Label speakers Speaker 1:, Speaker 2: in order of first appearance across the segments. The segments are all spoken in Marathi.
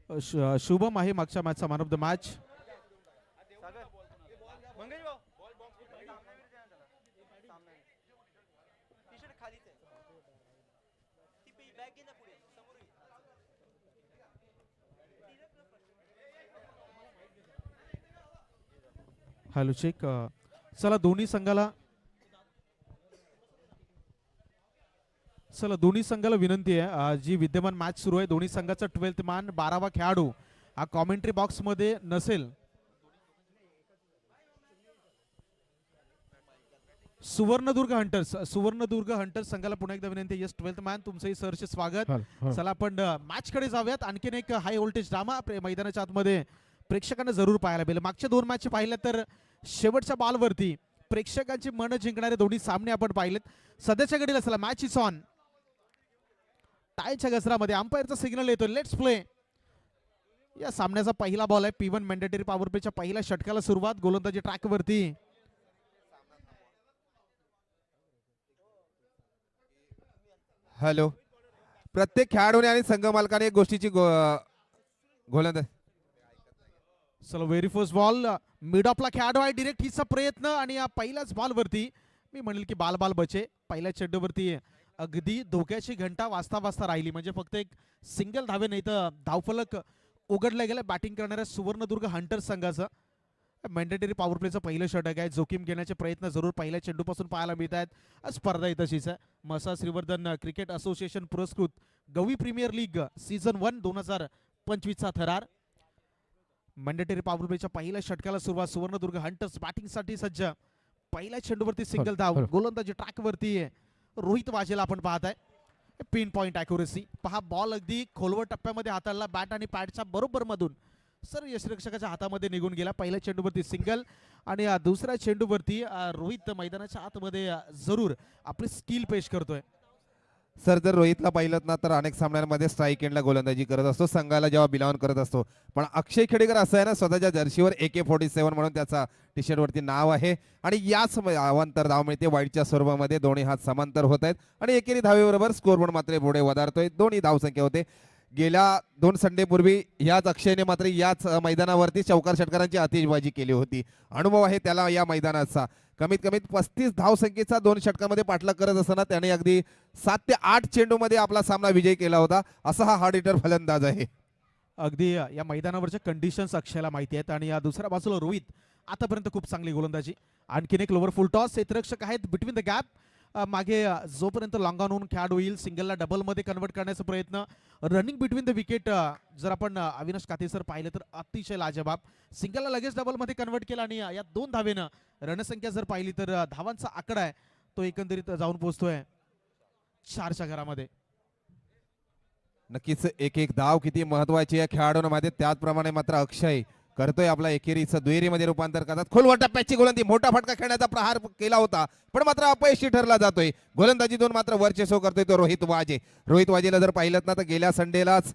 Speaker 1: शुभम आहे मागच्या मॅचचा man of the match. Hello check. चला दोन्ही संघाला विनंती आहे, जी विद्यमान मॅच सुरू आहे दोन्ही संघाचा 12th मॅन 12वा खेळाडू हा कॉमेंट्री बॉक्स मध्ये नसेल. सुवर्णदुर्ग हंटर्स संघाला पुन्हा एकदा विनंती. येस 12th मॅन तुमचंही सरचे स्वागत. चला आपण मॅच कडे जाऊयात. आणखीन एक हाय व्होल्टेज ड्रामा मैदानाच्या आतमध्ये प्रेक्षकांना जरूर पाहायला मिळेल. मागच्या दोन मॅच पाहिल्या तर शेवटच्या बॉलवरती प्रेक्षकांची मन जिंकणारे दोन्ही सामने आपण पाहिलेत. सध्याच्या घडीला चला मॅच इज ऑन. टायच्या गजरामध्ये अंपायरचा सिग्नल येतो. Let's play. या सामन्याचा पहिला बॉल आहे. P1 मॅन्डेटरी पॉवर प्लेच्या पहिल्या षटकाला सुरुवात. गोलंदाजी ट्रॅक वरती.
Speaker 2: हॅलो. प्रत्येक खेळाडूने आणि संघ मालकाने एक गोष्टीची गोलंदाज.
Speaker 1: चला व्हेरी फर्स्ट बॉल मिड ऑफला खेळाडू आहे. डिरेक्ट हिचा प्रयत्न आणि या पहिल्याच बॉलवरती मी म्हणेल की बाल बाल बचे. पहिल्या चेंडूवरती अगदी धोक्याची घंटा वाजता वाजता राहिली. म्हणजे फक्त एक सिंगल धावे नाही तर धावफलक उघडलं गेलं बॅटिंग करणाऱ्या सुवर्णदुर्ग हंटर्स संघाचं. मॅन्डेटरी पॉवर प्लेचं पहिलं षटक आहे. जोखीम घेण्याचे प्रयत्न जरूर पहिल्या चेंडूपासून पाहायला मिळत आहेत. स्पर्धा ही तशीच आहे. मसा श्रीवर्धन क्रिकेट असोसिएशन पुरस्कृत गवी प्रीमियर लीग सीझन 1 2025 चा थरार. मॅन्डेटरी पॉवर प्लेच्या पहिल्या षटकाला सुरुवात. सुवर्णदुर्ग हंटर्स बॅटिंगसाठी सज्ज. पहिल्या चेंडूवरती सिंगल धाव. गोलंदाजी ट्रॅक वरती रोहित वाजेला आपण पाहत आहे. पिन पॉइंट अॅक्युरेसी पहा. बॉल अगदी खोलवर टप्प्यामध्ये हाताळला. बॅट आणि पॅडच्या बरोबर मधून सर यष्टिरक्षकाच्या हातामध्ये निघून गेला. पहिल्या चेंडूवरती सिंगल आणि दुसऱ्या चेंडूवरती रोहित मैदानाच्या आतमध्ये जरूर आपली स्किल पेश करतोय.
Speaker 2: सर जर रोहितला पाहिलं ना तर अनेक सामन्यांमध्ये स्ट्राईक एंडला गोलंदाजी करत असतो. संघाला जेव्हा बिलॉन करत असतो. पण अक्षय खेडेकर असं आहे ना स्वतःच्या जर्सीवर AK-47 म्हणून त्याचा टी शर्ट वरती नाव आहे. आणि याच अवांतर धाव मिळते. वाईटच्या स्वरूपामध्ये दोन्ही हात समांतर होत आहेत आणि एकेरी धावेबरोबर स्कोरबोर्ड मात्र पुढे वधारतोय. दोन्ही धावसंख्या होते. गेल्या 2 संडेपूर्वी याच अक्षयने मात्र याच मैदानावरती चौकार षटकारांची आतिषबाजी केली होती. अनुभव आहे त्याला या मैदानाचा. कमीत कमी 35 धावसंख्येचा 2 षटकामध्ये पाठलाग करत असताना त्याने अगदी 7 ते 8 चेंडूमध्ये आपला सामना विजय केला होता. असा हा हार्ड हिटर फलंदाज आहे.
Speaker 1: अगदी या मैदानावरच्या कंडिशन्स अक्षयला माहिती आहेत. आणि या दुसऱ्या बाजूला रोहित आतापर्यंत खूप चांगली गोलंदाजी. आणखीन एक लोवर फुल टॉस. क्षेत्ररक्षक आहेत बिटवीन द गॅप. मागे जोपर्यंत लॉंग ऑन होऊन खेळाडू येईल सिंगलला डबल मध्ये कन्वर्ट करण्याचा प्रयत्न. रनिंग बिटवीन द विकेट जर आपण अविनाश काते सर पाहिलं तर अतिशय लाजबाब. सिंगलला लगेच डबल मध्ये कन्वर्ट केला आणि या 2 धावेनं रणसंख्या जर पाहिली तर धावांचा आकडा आहे तो एकंदरीत जाऊन पोहोचतोय 4च्या घरामध्ये.
Speaker 2: नक्कीच एक एक धाव किती महत्वाची आहे खेळाडूंमध्ये. त्याचप्रमाणे मात्र अक्षय करतोय आपला एकेरीचं दुहेरीमध्ये रूपांतर करतात. खोलवर टप्प्याची गोलंदाजी. मोठा फटका खेळण्याचा प्रहार केला होता पण मात्र अपयशी ठरला जातोय. गोलंदाजीतून मात्र वर्चस्व करतोय तो रोहित वाजे. रोहित वाजेला जर पाहिलं ना तर गेल्या संडेलाच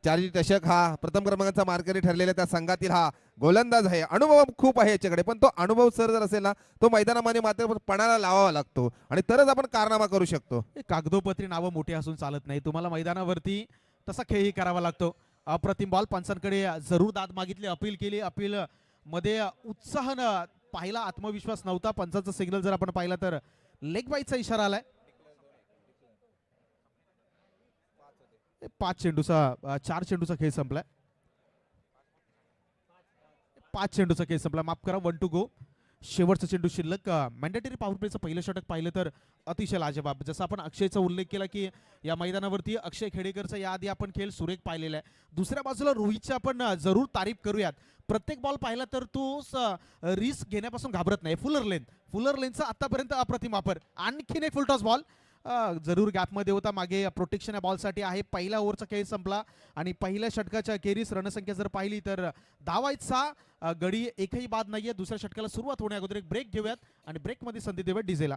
Speaker 2: 40 दशक हा प्रथम क्रमांकाचा मार्करी ठरलेला त्या संघातील हा गोलंदाज आहे. अनुभव खूप आहे याच्याकडे. पण तो अनुभव सर जर असेल ना तो मैदानामध्ये मात्र पणाला लावावा लागतो आणि तरच आपण कारनामा करू शकतो.
Speaker 1: कागदोपत्री नावं मोठी असून चालत नाही. तुम्हाला मैदानावरती तसा खेळही करावा लागतो. अप्रतिम बॉल. पंचांकडे जरूर दाद मागितली. अपील केली. अपील मध्ये उत्साहानं पाहिला. आत्मविश्वास नव्हता. पंचांचा सिग्नल जर आपण पाहिला तर लेग बाईचा इशारा आलाय. 4 चेंडूचा खेळ संपलाय. 5 चेंडूचा खेळ संपला. माफ करा. 1 टू गो. शेवटचा चेंडू शिल्लक. मॅन्डेटरी पॉवर प्लेचं पहिलं षटक पाहिलं तर अतिशय लाजबाब. जसं आपण अक्षयचा उल्लेख केला की या मैदानावरती अक्षय खेडेकरचा याआधी आपण खेळ सुरेख पाहिलेला आहे. दुसऱ्या बाजूला रोहितची आपण जरूर तारीफ करूयात. प्रत्येक बॉल पाहिला तर तो रिस्क घेण्यापासून घाबरत नाही. फुलर लेनचा आतापर्यंत अप्रतिम वापर. आणखीन एक फुलटॉस बॉल जरूर गॅपमध्ये होता. मागे प्रोटेक्शन या बॉलसाठी आहे. पहिल्या ओव्हरचा खेळ संपला आणि पहिल्या षटकाच्या अखेरीस रणसंख्या जर पाहिली तर धावायचा गडी एकही बाद नाहीये. दुसऱ्या षटकाला सुरुवात होण्या अगोदर एक ब्रेक घेऊयात आणि ब्रेकमध्ये संधी देऊयात डीजेला.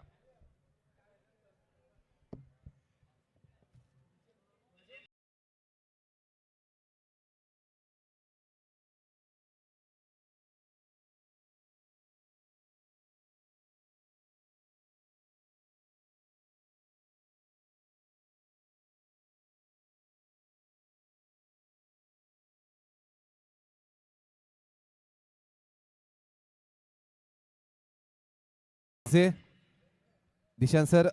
Speaker 2: दिशांत सर,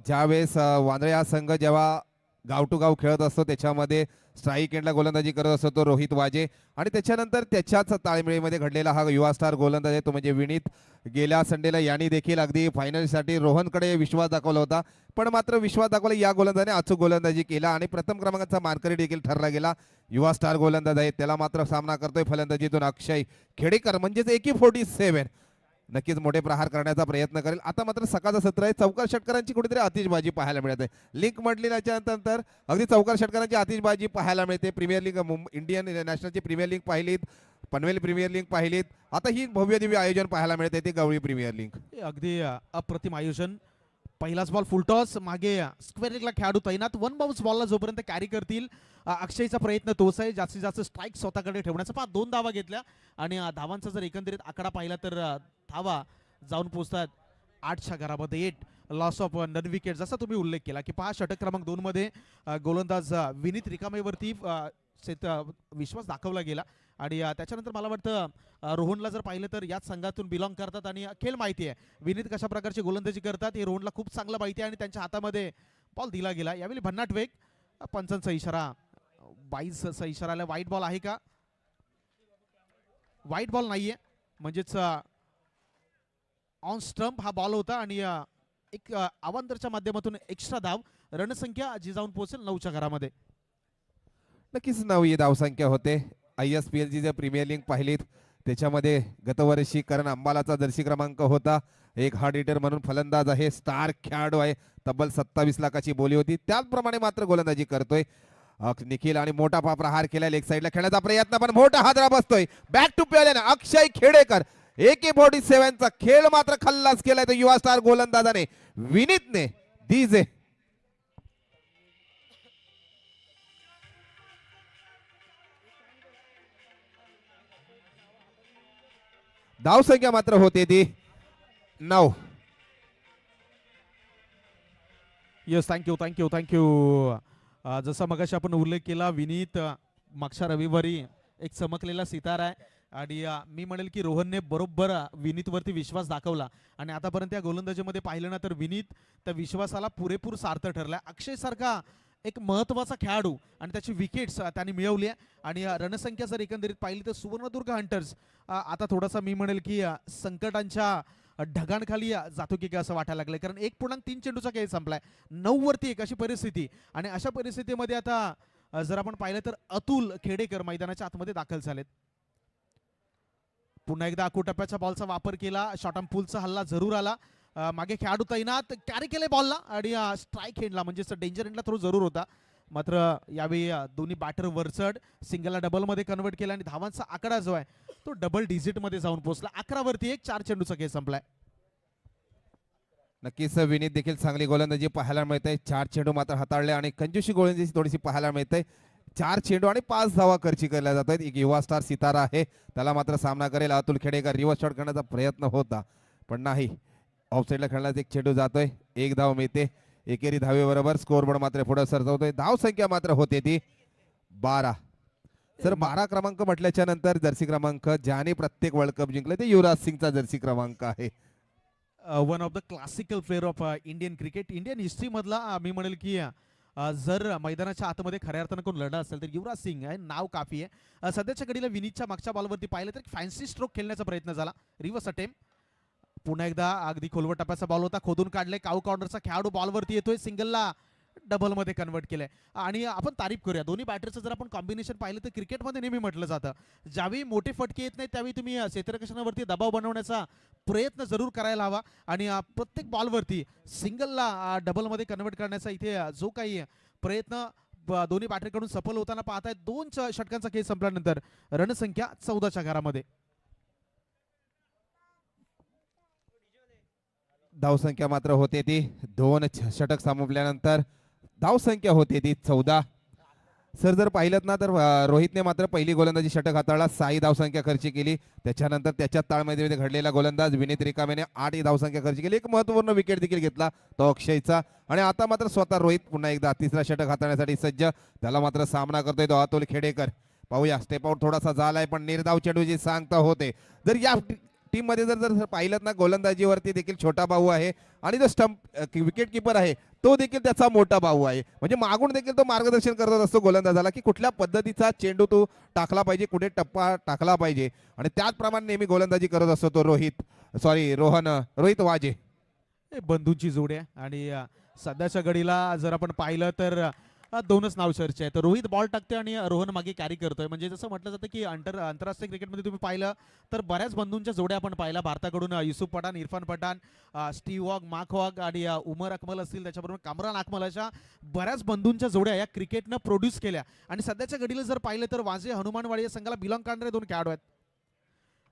Speaker 2: ज्यावेळेस वांद्रे हा संघ जेव्हा गाव टू गाव खेळत असतो त्याच्यामध्ये स्ट्राईक एंडला गोलंदाजी करत असतो तो रोहित वाजे, आणि त्याच्यानंतर त्याच्याच ताळमेळीमध्ये घडलेला हा युवा स्टार गोलंदाज आहे तो म्हणजे विनीत. गेल्या संडेला यांनी देखील अगदी फायनलसाठी रोहनकडे विश्वास दाखवला होता, पण मात्र विश्वास दाखवला या गोलंदाजाने अचूक गोलंदाजी केला आणि प्रथम क्रमांकाचा मानकरी देखील ठरला गेला. युवा स्टार गोलंदाज आहे, त्याला मात्र सामना करतोय फलंदाजीतून अक्षय खेडेकर म्हणजेच AK-47. नक्कीच मोठे प्रहार करण्याचा प्रयत्न करेल. आता मात्र सकाळचं सत्र आहे, चौकार षटकारांची कुठेतरी आतिषबाजी पाहायला मिळत आहे. लिंक म्हटली त्याच्यानंतर अगदी चौकार षटकारांची आतिषबाजी पाहायला मिळते. प्रीमियर लीग, इंडियन नॅशनलची प्रीमियर लीग पाहिलीत, पनवेल प्रीमियर लीग पाहिलीत, आता ही भव्य दिव्य आयोजन पाहायला मिळते ते गवळी प्रीमियर लीग.
Speaker 1: अगदी अप्रतिम आयोजन. पहिलाच बॉल फुलटॉस, मागे स्क्वेअर लेगला खेळाडू तैनात. वन बाउन्स बॉलला जोपर्यंत कॅरी करतील अक्षयचा प्रयत्न तोच आहे, जास्तीत जास्त स्ट्राईक स्वतःकडे ठेवण्याचा. 2 धावा घेतल्या आणि धावांचा जर एकंदरीत आकडा पाहिला तर धावा जाऊन पोहोचतात 8च्या घरामध्ये. 8 लॉस ऑफ नन विकेट, जसा तुम्ही उल्लेख केला की षटक क्रमांक 2 मध्ये गोलंदाज विनीत रिकामेवरती विश्वास दाखवला गेला. आणि त्याच्यानंतर मला वाटतं रोहनला जर पाहिलं तर याच संघातून बिलॉंग करतात आणि खेळ माहिती आहे विनीत कशा प्रकारची गोलंदाजी करतात हे रोहनला खूप चांगलं माहिती आहे आणि त्यांच्या हातामध्ये बॉल दिला गेला. यावेळी भन्नाट वेग, पंचांचा इशारा, 22चा इशारा आला. व्हाईट बॉल आहे का? व्हाईट बॉल नाहीये, म्हणजेच ऑन स्टंप हा बॉल होता आणि एक अवांतरच्या माध्यमातून एक्स्ट्रा धाव, रणसंख्या जी जाऊन पोहोचेल 9च्या घरामध्ये.
Speaker 2: नक्कीच 9 धावसंख्या होते. ISPL जी जर प्रीमियर लीग पाहिलीत त्याच्यामध्ये गतवर्षी करण अंबालाचा जर्सी क्रमांक होता. एक हार्ड हिटर म्हणून फलंदाज आहे, स्टार खेळाडू आहे, तब्बल 27 लाखाची बोली होती. त्याचप्रमाणे मात्र गोलंदाजी करतोय निखिल आणि मोठा प्रहार केला लेग साईडला खेळण्याचा प्रयत्न, पण मोठा हादरा बसतोय. बॅक टू प्लेन अक्षय खेडेकर. AK-47चा खेळ मात्र खल्लास केलाय तो युवा स्टार गोलंदाजाने, विनीतने. डीजे धावसंख्या मात्र होते ती 9.
Speaker 1: Yes, thank you. जसा मगाशी आपण उल्लेख केला, विनीत मागच्या रविवारी एक चमकलेला सितारा आहे आणि मी म्हणेल की रोहनने बरोबर विनीतवरती विश्वास दाखवला आणि आतापर्यंत या गोलंदाजीमध्ये पाहिलं ना तर विनीत त्या विश्वासाला पुरेपूर सार्थ ठरला. अक्षय सारखा एक महत्त्वाचा खेळाडू आणि त्याची विकेट्स त्यांनी मिळवली आहे आणि रणसंख्या जर एकंदरीत पाहिली तर सुवर्णदुर्ग हंटर्स आता थोडासा मी म्हणेल की संकटांच्या ढगांखाली जातो की काय असं वाटायला लागलंय, कारण 1.3 चेंडूचा खेळ संपलाय. 9 वरती 1 अशी परिस्थिती आणि अशा परिस्थितीमध्ये आता जर आपण पाहिलं तर अतुल खेडेकर मैदानाच्या आतमध्ये दाखल झालेत. पुन्हा एकदा अकुटप्प्याच्या बॉलचा वापर केला, शॉर्ट ऑन पुलचा हल्ला जरूर आला. मागे खेळाडू तैनात, कॅरी केले बॉलला आणि स्ट्राईक एंडला म्हणजेच डेंजर एंडला थ्रो जरूर होता. मात्र यावेळी दोन्ही बॅटर वरचढ सिंगलला डबलमध्ये कन्वर्ट केला आणि धावांचा आकडा जो आहे तो डबल डिजिटमध्ये जाऊन पोहोचला. 11 वरती 1, 4 चेंडूचा खेळ संपलाय.
Speaker 2: नक्कीच विनीत देखील चांगली गोलंदाजी पाहायला मिळते. 4 चेंडू मात्र हाताळले आणि कंजूशी गोलंदाजी थोडीशी पाहायला मिळते. 4 चेंडू आणि 5 धावा खर्ची केल्या जात आहेत. एक युवा स्टार सितारा आहे, त्याला मात्र सामना करेल अतुल खेडेकर. रिव्हर्स शॉट करण्याचा प्रयत्न होता पण नाही, ऑफसाईडला खेळण्याचा एक चेंडू जातोय, 1 धाव मिळते. एकेरी धावेबरोबर स्कोअरबोर्ड मात्र पुढे सरकवतोय. धाव संख्या मात्र होते ती 12. सर 12 क्रमांक म्हटल्याच्या नंतर जर्सी क्रमांक ज्याने प्रत्येक वर्ल्ड कप जिंकले ते युवराज सिंगचा जर्सी क्रमांक आहे.
Speaker 1: One of the classical player of Indian cricket, Indian history मधला मी म्हणेल की जर मैदानाच्या आतमध्ये खऱ्या अर्थानं कोण लढा असेल तर युवराज सिंग आहे, नाव काफी आहे. सध्याच्या घडीला विनीतच्या मागच्या बॉलवरती पाहिलं तर फॅन्सी स्ट्रोक खेळण्याचा प्रयत्न झाला, रिव्हर्स अटेम्प्ट. पुन्हा एकदा अगदी खोलवर टप्प्याचा बॉल होता, खोदून काढले. काऊ काउंटरचा खेळाडू बॉलवरती येतोय, सिंगलला डबलमध्ये कन्वर्ट केलंय. आणि आपण तारीफ करूया दोन्ही बॅटरचं जर आपण कॉम्बिनेशन पाहिलं तर क्रिकेटमध्ये नेहमी म्हटलं जातं ज्यावेळी मोठे फटके येत नाहीत त्यावेळी तुम्ही क्षेत्ररक्षणावरती दबाव बनवण्याचा प्रयत्न जरूर करायला हवा आणि प्रत्येक बॉलवरती सिंगलला डबलमध्ये कन्वर्ट करण्याचा इथे जो काही प्रयत्न दोन्ही बॅटरकडून सफल होताना पाहताय. 2 षटकांचा खेळ संपल्यानंतर रणसंख्या 14च्या घरामध्ये.
Speaker 2: धावसंख्या मात्र होते ती 2 षटक संपल्यानंतर धावसंख्या होते ती 14. सर जर पाहिलं ना तर रोहितने मात्र पहिली गोलंदाजी षटक हाताळला, 6 धावसंख्या खर्ची केली. त्याच्यानंतर त्याच्या ताळमेमध्ये घडलेला गोलंदाज विनीत रिकामेने 8 धावसंख्या खर्च केली. एक महत्त्वपूर्ण विकेट देखील घेतला तो अक्षयचा आणि आता मात्र स्वतः रोहित पुन्हा एकदा 3रा षटक हाताळण्यासाठी सज्ज. त्याला मात्र सामना करतोय तो अतुल खेडेकर. पाहूया, स्टेप आउट थोडासा झालाय पण निर्धाव चेंडूची सांगता होते. जर या टीम मध्ये जर जर पाहिलं ना गोलंदाजीवरती देखील छोटा भाऊ आहे आणि जो स्टंप विकेट किपर आहे तो देखील त्याचा मोठा भाऊ आहे. म्हणजे मागून देखील तो मार्गदर्शन करत असतो गोलंदाजाला की कुठल्या पद्धतीचा चेंडू तो टाकला पाहिजे, कुठे टप्पा टाकला पाहिजे आणि त्याचप्रमाणे नेहमी गोलंदाजी करत असतो तो रोहित वाजे.
Speaker 1: हे बंधूंची जोडी आहे आणि सध्याच्या घडीला जर आपण पाहिलं तर दोनच नाव चर्चा आहे. तर रोहित बॉल टाकते आणि रोहन मागे कॅरी करतोय. म्हणजे जसं म्हटलं जातं की आंतरराष्ट्रीय क्रिकेटमध्ये तुम्ही पाहिलं तर बऱ्याच बंधूंच्या जोड्या आपण पाहिल्या भारताकडून. युसुफ पठाण, इरफान पठाण, स्टीव्ह वॉग, मार्क वॉग आणि उमर अकमल असतील, त्याच्याबरोबर कामरान अकमल, अशा बऱ्याच बंधूंच्या जोड्या या क्रिकेटनं प्रोड्यूस केल्या. आणि सध्याच्या घडीला जर पाहिलं तर वाजे हनुमानवाडी या संघाला बिलॉंग करणारे दोन खेळाडू आहेत.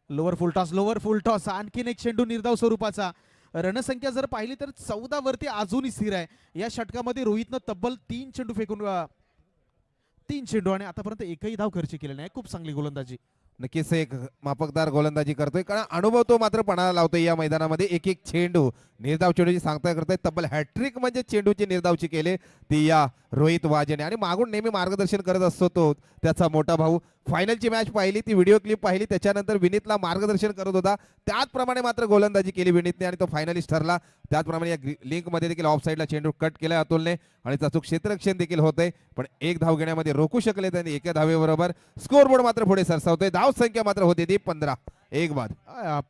Speaker 1: लोअर फुल टॉस आणखीन एक चेंडू निर्धाव स्वरूपाचा. रणसंख्या जर पाहिली तर 14 वरती अजूनही स्थिर आहे. या षटकामध्ये रोहितनं तब्बल 3 चेंडू फेकून 3 चेंडू आणि आतापर्यंत एकही धाव खर्च केलेला नाही. खूप चांगली गोलंदाजी.
Speaker 2: नक्कीच एक मापकदार गोलंदाजी करतोय कारण अनुभव तो मात्र पणाला लावतोय या मैदानामध्ये. एक एक चेंडू निर्धाव चेंडूची सांगता करतोय. तब्बल हॅट्रिक म्हणजे चेंडूची निर्धावची केले ती या रोहित वाजेने आणि मागून नेहमी मार्गदर्शन करत असतो तो त्याचा मोठा भाऊ. फायनलची मॅच पाहिली, ती व्हिडिओ क्लिप पाहिली, त्याच्यानंतर विनीतला मार्गदर्शन करत होता. त्याचप्रमाणे मात्र गोलंदाजी केली विनीतने आणि तो फायनलिस्ट ठरला. त्याचप्रमाणे या लिंक मध्ये देखील ऑफ साईडला चेंडू कट केलाय अतुलने आणि त्याचं क्षेत्ररक्षण देखील होतंय, पण एक धाव घेण्यामध्ये रोखू शकले त्यांनी. एका धावेबरोबर स्कोरबोर्ड मात्र पुढे सरसावतोय. धाव संख्या मात्र होती ती 15. एक बाद.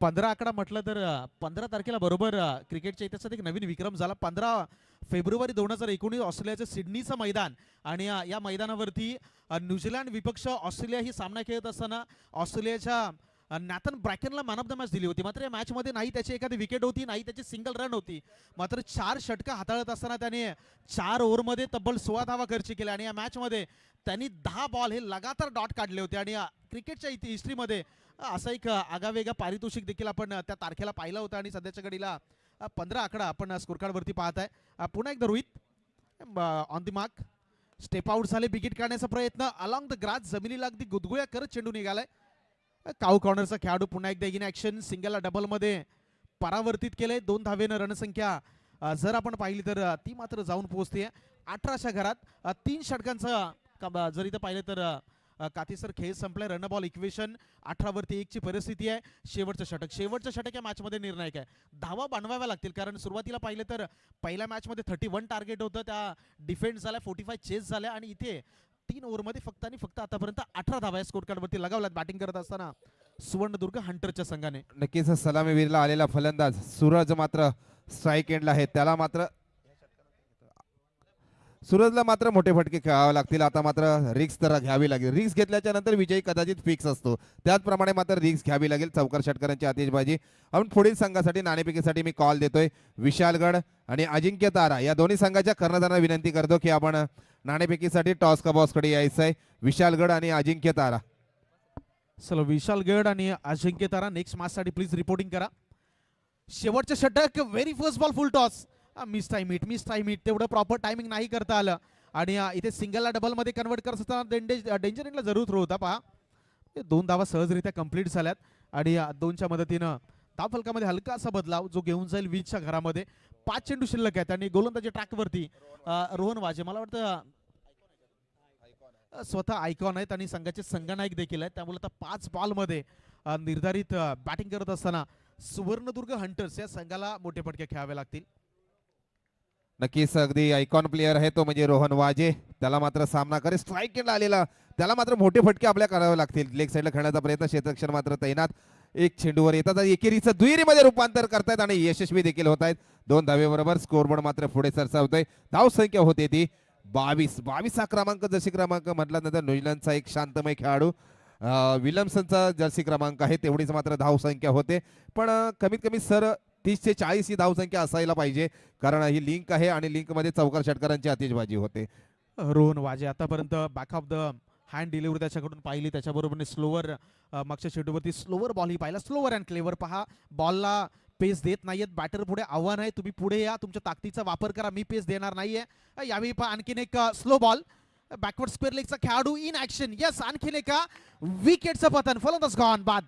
Speaker 1: 15 आकडा म्हटलं तर 15 तारखेला बरोबर क्रिकेटच्या इतिहासात एक नवीन विक्रम झाला. 15 फेब्रुवारी 2019 ऑस्ट्रेलियाचं सिडनीचं मैदान आणि या मैदानावरती न्यूझीलंड विपक्ष ऑस्ट्रेलिया ही सामना खेळत असताना ऑस्ट्रेलियाच्या नॅथन ब्रॅकनला मॅन ऑफ द मॅच दिली होती. मात्र या मॅच मध्ये नाही त्याची एखादी विकेट होती, नाही त्याची सिंगल रन होती. मात्र 4 षटका हाताळत असताना त्याने 4 ओव्हरमध्ये तब्बल 16 धावा खर्च केल्या आणि या मॅच मध्ये त्यांनी 10 बॉल हे लगातार डॉट काढले होते. आणि क्रिकेटच्या हिस्ट्रीमध्ये असा एक आगावेगा पारितोषिक देखील आपण त्या तारखेला पाहिला होता. आणि सध्याच्या घडीला 15 आकडा आपण स्कोर कार्ड वरती पाहत आहे. पुन्हा एकदा Rohit on the mark, step out झाले, विकेट काढण्याचा प्रयत्न अलॉंग द ग्रास, जमिनीला अगदी गुदगुळ्या करत चेंडू निघालाय. काऊ कॉर्नरचा खेळाडू पुन्हा एकदा इन ऍक्शन, सिंगल डबल मध्ये परावर्तित केलंय. 2 धावेनं रणसंख्या जर आपण पाहिली तर ती मात्र जाऊन पोहोचते 18च्या घरात. 3 षटकांचा जर इथं पाहिलं तर कातीसर खेळ संपलाय. रन बॉल इक्वेशन 18 वरती 1 ची परिस्थिती आहे. शेवटचं षटक या मॅच मध्ये निर्णायक आहे. धावा बनवाव्या लागतील कारण सुरुवातीला पाहिलं तर पहिल्या मॅच मध्ये 31 टार्गेट होतं, त्या डिफेंड झाल्या, 45 चेस झाल्या आणि इथे 3 ओव्हरमध्ये फक्त आणि फक्त आतापर्यंत 18 धावा या स्कोर कार्ड वरती लगावल्यात बॅटिंग करत असताना सुवर्णदुर्ग हंटरच्या संघाने.
Speaker 2: नक्कीच सलामीवीरला आलेला फलंदाज सूरज मात्र स्ट्राईक एंडला आहे. त्याला मात्र सूरजला मात्र मोठे फटके खेळावे लागतील. आता मात्र रिक्स तर घ्यावी लागेल. रिक्स घेतल्याच्या नंतर विजयी कदाचित फिक्स असतो, त्याचप्रमाणे मात्र रिक्स घ्यावी लागेल. चौकार षटकारांची आतिषबाजी. आपण पुढील संघासाठी नाणेफेकीसाठी मी कॉल देतोय. विशालगड आणि अजिंक्य तारा या दोन्ही संघाच्या कर्णधारांना विनंती करतो की आपण नाणेफेकीसाठी टॉस का बॉस कडे यायचंय. विशालगड आणि अजिंक्य तारा.
Speaker 1: चला विशालगड आणि अजिंक्य तारा नेक्स्ट मॅच साठी प्लीज रिपोर्टिंग करा. शेवटचं षटक, व्हेरी फर्स्ट बॉल फुल टॉस. मिस टाइम हिट तेवढं प्रॉपर टायमिंग नाही करता आलं आणि इथे सिंगलला डबल मध्ये कन्वर्ट करत असताना डेंजर एंडला जरूर थ्रो होता. पहा 2 धावा सहजरित्या कंप्लीट झाल्यात आणि 2च्या मदतीनं धाव फलकामध्ये हलकासा बदलाव जो घेऊन जाईल वीजच्या घरामध्ये. 5 चेंडू शिल्लक आहेत आणि गोलंदाजी ट्रॅकवरती रोहन वाजे, मला वाटतं स्वतः आयकॉन आहेत आणि संघाचे संघनायक देखील आहेत. त्यामुळे आता 5 बॉलमध्ये निर्धारित बॅटिंग करत असताना सुवर्णदुर्ग हंटर्स या संघाला मोठे फटके खेळावे लागतील.
Speaker 2: नक्कीच अगदी आयकॉन प्लेअर आहे तो म्हणजे रोहन वाजे. त्याला मात्र सामना करे स्ट्राईक केला आलेला, त्याला मात्र मोठे फटके आपल्या करावे लागतील. लेग साईडला खेळण्याचा प्रयत्न, क्षेत्ररक्षण मात्र तैनात. एक चेंडूवर येतात, एकेरीचं दुहेरीमध्ये रूपांतर करतायत आणि यशस्वी देखील होत आहेत. 2 धावेबरोबर स्कोरबोर्ड मात्र पुढे सरसावतोय. धाव संख्या होते ती 22 हा क्रमांक. जर्सी क्रमांक म्हटल्यानंतर न्यूझीलंडचा एक शांतमय खेळाडू विल्यमसनचा जर्सी क्रमांक आहे, तेवढीच मात्र धाव संख्या होते. पण कमीत कमी सर 30 ते 40 ही धाव संख्या असायला पाहिजे कारण ही लिंक आहे आणि लिंक मध्ये चौकार षटकारांची आतिषबाजी होते.
Speaker 1: रोहन वाजे आतापर्यंत back of the hand delivery त्याच्याकडून पाहिली, त्याच्याबरोबर स्लोवर मागच्या चेंडूवरती स्लोवर बॉल ही पाहिला. Slower and clever. पहा बॉलला पेस देत नाहीयेत. बॅटर पुढे आव्हान आहे, तुम्ही पुढे या, तुमच्या ताकदीचा वापर करा, मी पेस देणार नाहीये. यावेळी पहा आणखीन एक स्लो बॉल, बॅकवर्ड स्क्वेअर लेगचा खेळाडू इन ऍक्शन. यस, आणखीन एका विकेटचं पतन. फलंदाज गॉन, बाद.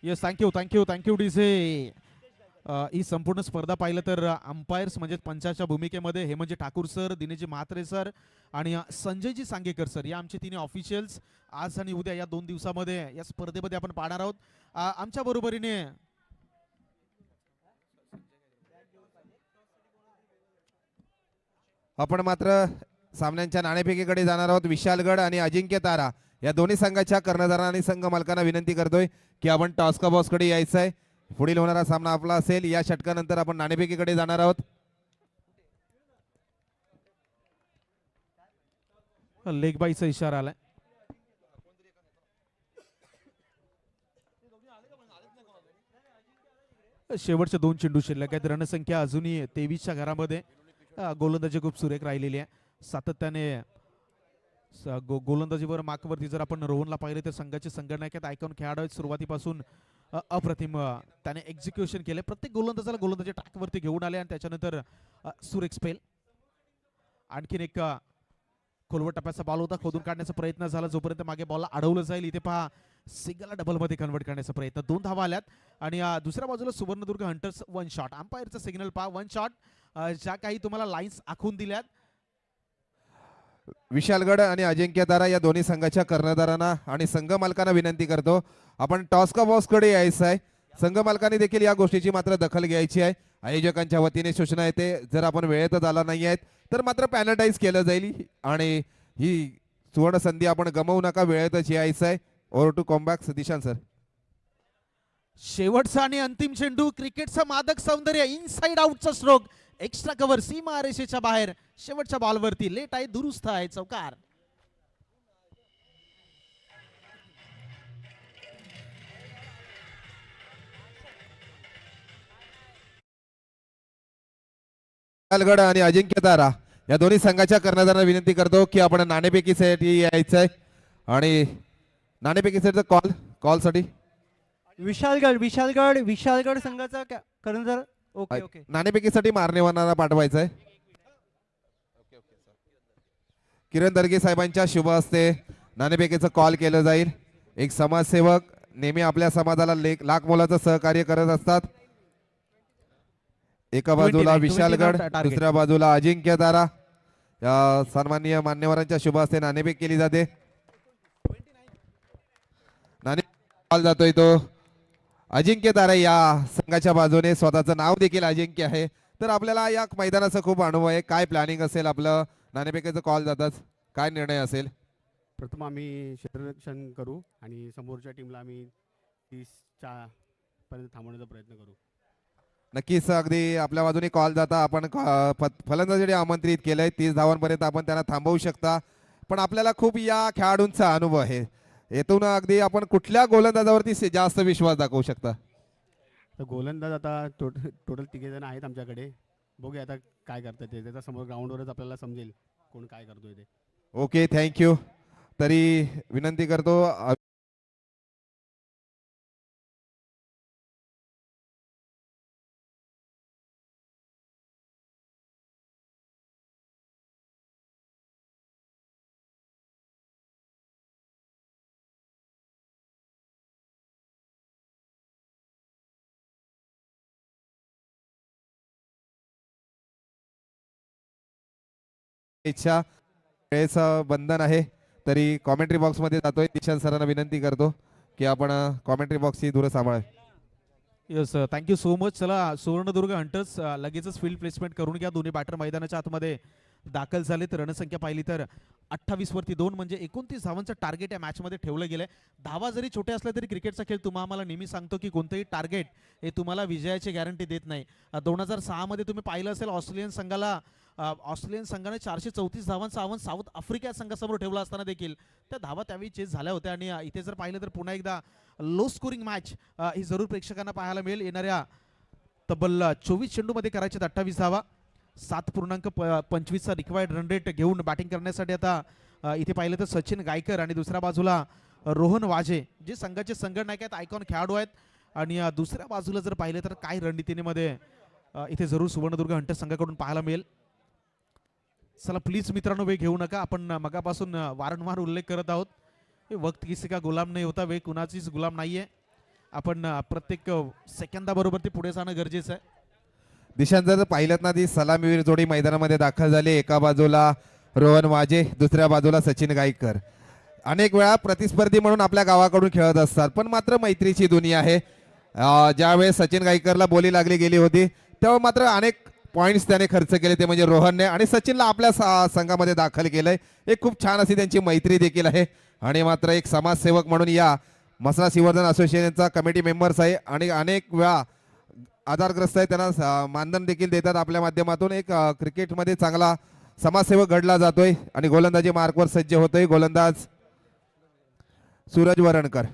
Speaker 1: Yes, thank you DJ. ही संपूर्ण स्पर्धा पाहिलं तर अंपायर्स म्हणजे पंचाच्या भूमिकेमध्ये हेमंतजी ठाकूर सर, दिनेशजी म्हात्रे सर आणि संजयजी सांगेकर सर या आमचे तिन्ही ऑफिशियल्स आज आणि उद्या या 2 दिवसामध्ये या स्पर्धेमध्ये आपण पाहणार आहोत. आमच्या बरोबरीने
Speaker 2: आपण मात्र सामन्यांच्या नाणेफेकीकडे जाणार आहोत. विशालगड आणि अजिंक्य तारा या दोन्ही संघाच्या कर्णधारांना आणि संघ मालकांना विनंती करतोय की आपण टॉस का बॉक्स कडे यायचं आहे. पुढील होणारा सामना आपला असेल. या षटकानंतर आपण नाणेफेकीकडे जाणार आहोत.
Speaker 1: लेग बाईचा इशारा आलाय. शेवटचे 2 चेंडू शिल्लक आहेत. रणसंख्या अजूनही 23च्या घरामध्ये. गोलंदाजी खूप सुरेख राहिलेली आहे. सातत्याने गोलंदाजीवर मार्कवरती जर आपण रोहनला पाहिले तर संघाचे संघनायक आयकॉन खेळाडू आहेत. सुरुवातीपासून अप्रतिम त्याने एक्झिक्युशन केले. प्रत्येक गोलंदाजाला गोलंदाजी ट्रॅकवरती घेऊन आले आणि त्याच्यानंतर सुरेख स्पेल. आणखीन एक खोलवर टप्प्याचा बॉल होता, खोदून काढण्याचा प्रयत्न झाला. जोपर्यंत मागे बॉलला अडवलं जाईल इथे पहा सिंगलला डबल मध्ये कन्वर्ट करण्याचा प्रयत्न. 2 धावा आल्यात आणि दुसऱ्या बाजूला सुवर्णदुर्ग हंटर्स 1 शॉट. अंपायरचा सिग्नल पहा 1 शॉट. ज्या काही तुम्हाला लाईन्स आखून दिल्यात.
Speaker 2: विशालगड आणि अजिंक्य तारा या दोन्ही संघाच्या कर्णधारांना आणि संघ मालकांना विनंती करतो आपण टॉस का बॉक्स कडे यायचं आहे. संघ मालकांनी देखील या गोष्टीची मात्र दखल घ्यायची आहे. आयोजकांच्या वतीने सूचना येते जर आपण वेळेतच आला नाही आहेत तर मात्र पॅनल्टाईज केलं जाईल आणि ही सुवर्ण संधी आपण गमावू नका. वेळेतच यायचं आहे. ओव्हर टू कॉम्बॅक दिशांत सर.
Speaker 1: शेवटचा आणि अंतिम चेंडू. क्रिकेटचा मादक सौंदर्य. इनसाइड आउटचा स्ट्रोक. एक्स्ट्रा कव्हर सीमा रेषेच्या बाहेर. शेवटच्या बॉलवरती लेट आहे, दुरुस्त आहे, चौकार.
Speaker 2: विशालगड आणि अजिंक्य तारा या दोन्ही संघाच्या कर्णधारांना विनंती करतो की आपण नाणेफेकीसाठी यायचं आहे आणि नाणेफेकीसाठी कॉल साठी
Speaker 3: विशालगड संघाचा कर्णधार. Okay okay.
Speaker 2: नाणेफेकीसाठी मारणेवानाला पाठवायचं आहे. किरण दर्गे साहेबांच्या शुभ हस्ते नाणेफेकीचं कॉल केलं जाईल. एक समाजसेवक नेहमी आपल्या समाजाला लाख मोलाचं सहकार्य करत असतात. एका बाजूला
Speaker 1: 29
Speaker 2: विशालगड,
Speaker 1: टार्गेट.
Speaker 2: दुसऱ्या बाजूला अजिंक्य तारा. या सन्माननीय मान्यवरांच्या शुभ हस्ते नाणेफेक केली जाते. कॉल जातोय तो अजिंक्य तारा या संघाच्या बाजूने. स्वतःचं नाव देखील अजिंक्य आहे. तर आपल्याला या मैदानाचा खूप अनुभव आहे. काय प्लॅनिंग असेल आपलं? नाणेफेकीचं कॉल जातात, काय निर्णय असेल?
Speaker 4: प्रथम आम्ही क्षेत्ररक्षण करू आणि समोरच्या टीमला आम्ही 30 पर्यंत थांबवण्याचा प्रयत्न करू.
Speaker 2: नक्कीच अगदी आपल्या बाजूने कॉल जाता. आपण फलंदाजी आमंत्रित केलंय. 30 धावांपर्यंत आपण त्यांना थांबवू शकता. पण आपल्याला खूप या खेळाडूंचा अनुभव आहे. येथून अगदी आपण कुठल्या गोलंदाजावरती जास्त विश्वास दाखवू शकता?
Speaker 4: तर गोलंदाज आता टोटल 3 जण आहेत आमच्याकडे. बघूया आता काय करतात ते. त्याचा समोर ग्राउंडवरच आपल्याला समजेल कोण काय करतोय ते.
Speaker 2: Okay, thank you. तरी विनंती करतो इच्छा वेळेचं बंधन आहे. तरी कॉमेंट्री बॉक्स मध्ये जातोय. दिशांत सरांना विनंती करतो की आपण कॉमेंट्री बॉक्सची दूर सांभाळ.
Speaker 1: Yes, thank you so much. चला, सुवर्णदुर्ग हंटर्स लगेचच फील्ड प्लेसमेंट करून घ्या. दोन्ही बॅटर मैदानाच्या आतमध्ये दाखल झाले. तर रणसंख्या पाहिली तर 28 वरती 2 म्हणजे 29 धावांचं टार्गेट या मॅच मध्ये ठेवलं गेलंय. धावा जरी छोटे असले तरी क्रिकेटचा खेळ आम्हाला नेहमी सांगतो की कोणतंही टार्गेट हे तुम्हाला विजयाची गॅरंटी देत नाही. 2006 मध्ये तुम्ही पाहिलं असेल ऑस्ट्रेलियन संघाने 434 धावांचं आव्हान साऊथ आफ्रिका संघासमोर ठेवलं असताना देखील त्या धावा त्यावेळी चेस झाल्या होत्या. आणि इथे जर पाहिलं तर पुन्हा एकदा लो स्कोरिंग मॅच ही जरूर प्रेक्षकांना पाहायला मिळेल. येणाऱ्या तब्बल 24 चेंडूमध्ये करायचे 28 धावा. 7.25चा रिक्वायर्ड रन रेट घेऊन बॅटिंग करण्यासाठी आता इथे पाहिलं तर सचिन गायकर आणि दुसऱ्या बाजूला रोहन वाजे जे संघाचे संघनायक आहेत, आयकॉन खेळाडू आहेत. आणि दुसऱ्या बाजूला जर पाहिलं तर काय रणनीतीमध्ये इथे जरूर सुवर्णदुर्ग हंटर संघाकडून पाहायला मिळेल. चला प्लीज मित्रांनो, वेळ घेऊ नका. आपण मगापासून वारंवार उल्लेख करत आहोत, वक्त किसी का गुलाम नाही होता, वेळ कुणाचीच गुलाम नाहीये. आपण प्रत्येक सेकंदाबरोबर ते पुढे जाणं गरजेचं आहे.
Speaker 2: दिशांत जर पाहिलं ना ती सलामीवीर जोडी मैदानामध्ये दाखल झाली. एका बाजूला रोहन वाजे, दुसऱ्या बाजूला सचिन गायकर. अनेक वेळा प्रतिस्पर्धी म्हणून आपल्या गावाकडून खेळत असतात, पण मात्र मैत्रीची दुनिया आहे. ज्यावेळेस सचिन गायकरला बोली लागली गेली होती तेव्हा मात्र अनेक पॉइंट्स त्याने खर्च केले, ते म्हणजे रोहनने, आणि सचिनला आपल्या संघामध्ये दाखल केलंय. एक खूप छान अशी त्यांची मैत्री देखील आहे. आणि मात्र एक समाजसेवक म्हणून या मसरा सिंवर्धन असोसिएशनचा कमिटी मेंबर्स आहे आणि अनेक वेळा आजारग्रस्त आहे त्यांना मानधन देखील देतात आपल्या माध्यमातून. एक क्रिकेटमध्ये चांगला समाजसेवक घडला जातोय आणि गोलंदाजी मार्कवर सज्ज होतोय गोलंदाज सूरज वरणकर.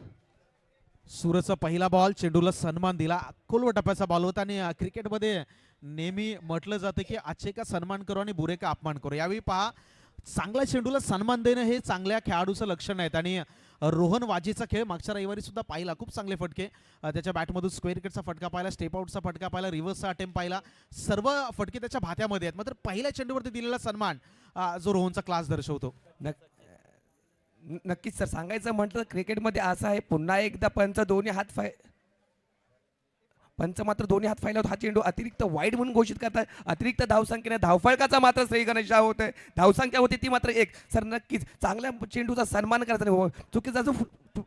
Speaker 1: सूरजचा पहिला बॉल, चेंडूला सन्मान दिला. खोलवर टप्प्याचा बॉल होता आणि क्रिकेटमध्ये नेहमी म्हटलं जातं की अच्छे का सन्मान करो आणि बुरे का अपमान करो. यावेळी पहा, चांगल्या चेंडूला सन्मान देणं हे चांगल्या खेळाडूचं लक्षण आहेत. आणि रोहन वाजेचा खेळ मागच्या रविवारी सुद्धा पाहिला. खूप चांगले फटके त्याच्या बॅटमधून स्क्वेअर विकेटचा फटका पाहिला, स्टेप आउटचा फटका पाहिला, रिव्हर्सचा अटेम्प्ट पाहिला. सर्व फटके त्याच्या भात्यामध्ये आहेत. मात्र पहिल्या चेंडूवरती दिलेला सन्मान जो रोहनचा क्लास दर्शवतो.
Speaker 5: नक्कीच सर, सांगायचं म्हटलं क्रिकेटमध्ये असं आहे, पुन्हा एकदा पंच मात्र दोन्ही हात फायला हा चेंडू अतिरिक्त वाईड म्हणून घोषित करतात. अतिरिक्त धावसंख्येने धावफलकाचा मात्र श्री गणेशा होते. धावसंख्या होती ती मात्र 1. सर नक्कीच चांगल्या चेंडूचा सन्मान करता नाही, चुकीचा जो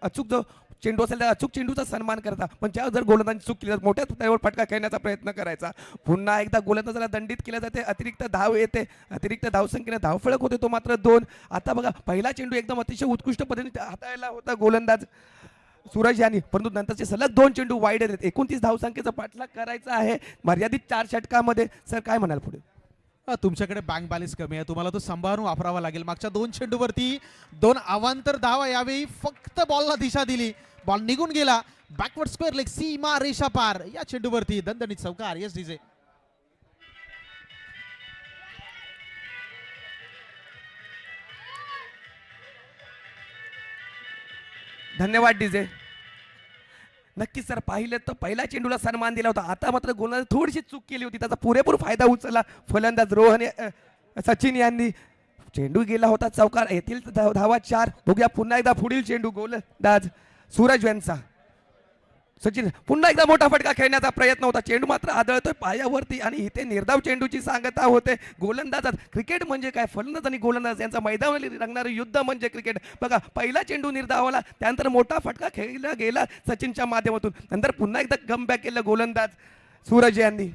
Speaker 5: अचूक जो चेंडू असेल त्या अचूक चेंडूचा सन्मान करता, पण ज्या जर गोलंदाजी चूक केली तर मोठ्या त्यावर फटका खेळण्याचा प्रयत्न करायचा. पुन्हा एकदा गोलंदाजाला दंडित केल्या जाते, अतिरिक्त धाव येते, अतिरिक्त धावसंख्येने धावफलक होते तो मात्र 2. आता बघा, पहिला चेंडू एकदम अतिशय उत्कृष्ट पद्धतीने हाताळला होता गोलंदाज सूरज यांनी, परंतु नंतरचे सलग 2 चेंडू वाईड आहेत. 29 धावसंख्येचा पाठलाग करायचा आहे मर्यादित 4 षटकामध्ये. सर काय म्हणाल पुढे?
Speaker 1: तुमच्याकडे बँक बॅलन्स कमी आहे, तुम्हाला तो सांभाळून वापरावा लागेल. मागच्या 2 चेंडूवरती 2 अवांतर धावा, यावेळी फक्त बॉलला दिशा दिली, बॉल निघून गेला. बॅकवर्ड स्क्वेअर लेग, सीमा रेषा पार. या चेंडूवरती दणदणीत चौकार. Yes DJ.
Speaker 5: धन्यवाद डीजे. नक्कीच सर, पाहिलं तर पहिल्या चेंडूला सन्मान दिला होता, आता मात्र गोलंदाज थोडीशी चूक केली होती, त्याचा पुरेपूर फायदा उचलला फलंदाज रोहन सचिन यांनी. चेंडू गेला होता चौकार, येथील धावा 4. बघूया पुन्हा एकदा पुढील चेंडू गोलंदाज सूरज यांचा. सचिन पुन्हा एकदा मोठा फटका खेळण्याचा प्रयत्न होता, चेंडू मात्र आदळतोय पायावरती आणि इथे निर्धाव चेंडूची सांगता होते गोलंदाजात. क्रिकेट म्हणजे काय, फलंदाज आणि गोलंदाज यांचा मैदानावर रंगणारे युद्ध म्हणजे क्रिकेट. बघा, पहिला चेंडू निर्धावला, त्यानंतर मोठा फटका खेळला गेला सचिनच्या माध्यमातून, नंतर पुन्हा एकदा कमबॅक केलं गोलंदाज सूरज यांनी.